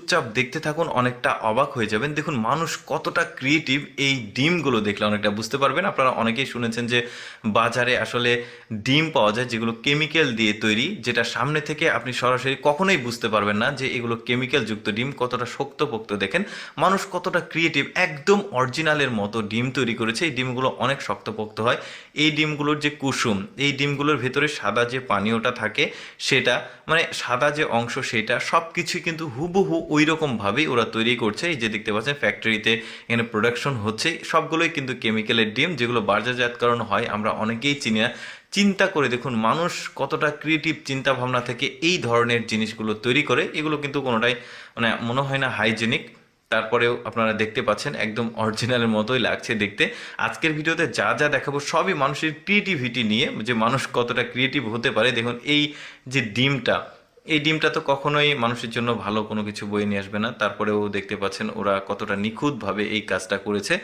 চুপচাপ দেখতে থাকুন, অনেকটা অবাক হয়ে যাবেন। দেখুন মানুষ কতটা ক্রিয়েটিভ, এই ডিমগুলো দেখলে অনেকটা বুঝতে পারবেন। আপনারা অনেকেই শুনেছেন যে বাজারে আসলে ডিম পাওয়া যায় যেগুলো কেমিক্যাল দিয়ে তৈরি, যেটা সামনে থেকে আপনি সরাসরি কখনোই বুঝতে পারবেন না যে এগুলো কেমিক্যাল যুক্ত ডিম। কতটা শক্তপোক্ত দেখেন, মানুষ কতটা ক্রিয়েটিভ, একদম অরিজিনালের মতো ডিম তৈরি করেছে। এই ডিমগুলো অনেক শক্তপোক্ত হয়। এই ডিমগুলোর যে কুসুম, এই ডিমগুলোর ভেতরে সাদা যে পানীয়টা থাকে সেটা, মানে সাদা যে অংশ, সেটা সব কিছুই কিন্তু হুবহু ওই রকমভাবেই ওরা তৈরি করছে। এই যে দেখতে পাচ্ছেন ফ্যাক্টরিতে এখানে প্রোডাকশন হচ্ছে, সবগুলোই কিন্তু কেমিক্যালের ডিম, যেগুলো বাজারজাতকরণ হয় আমরা অনেকেই চিনি না। চিন্তা করে দেখুন মানুষ কতটা ক্রিয়েটিভ চিন্তা ভাবনা থেকে এই ধরনের জিনিসগুলো তৈরি করে। এগুলো কিন্তু কোনোটাই মানে মনে হয় না হাইজেনিক। তারপরেও আপনারা দেখতে পাচ্ছেন একদম অরিজিনালের মতোই লাগছে দেখতে। আজকের ভিডিওতে যা যা দেখাবো সবই মানুষের ক্রিয়েটিভিটি নিয়ে, যে মানুষ কতটা ক্রিয়েটিভ হতে পারে। দেখুন এই যে ডিমটা, এই ডিমটা তো কখনোই মানুষের জন্য ভালো কোনো কিছু বয়ে নিয়ে আসবে না। তারপরেও দেখতে পাচ্ছেন ওরা কতটা নিখুঁতভাবে এই কাজটা করেছে।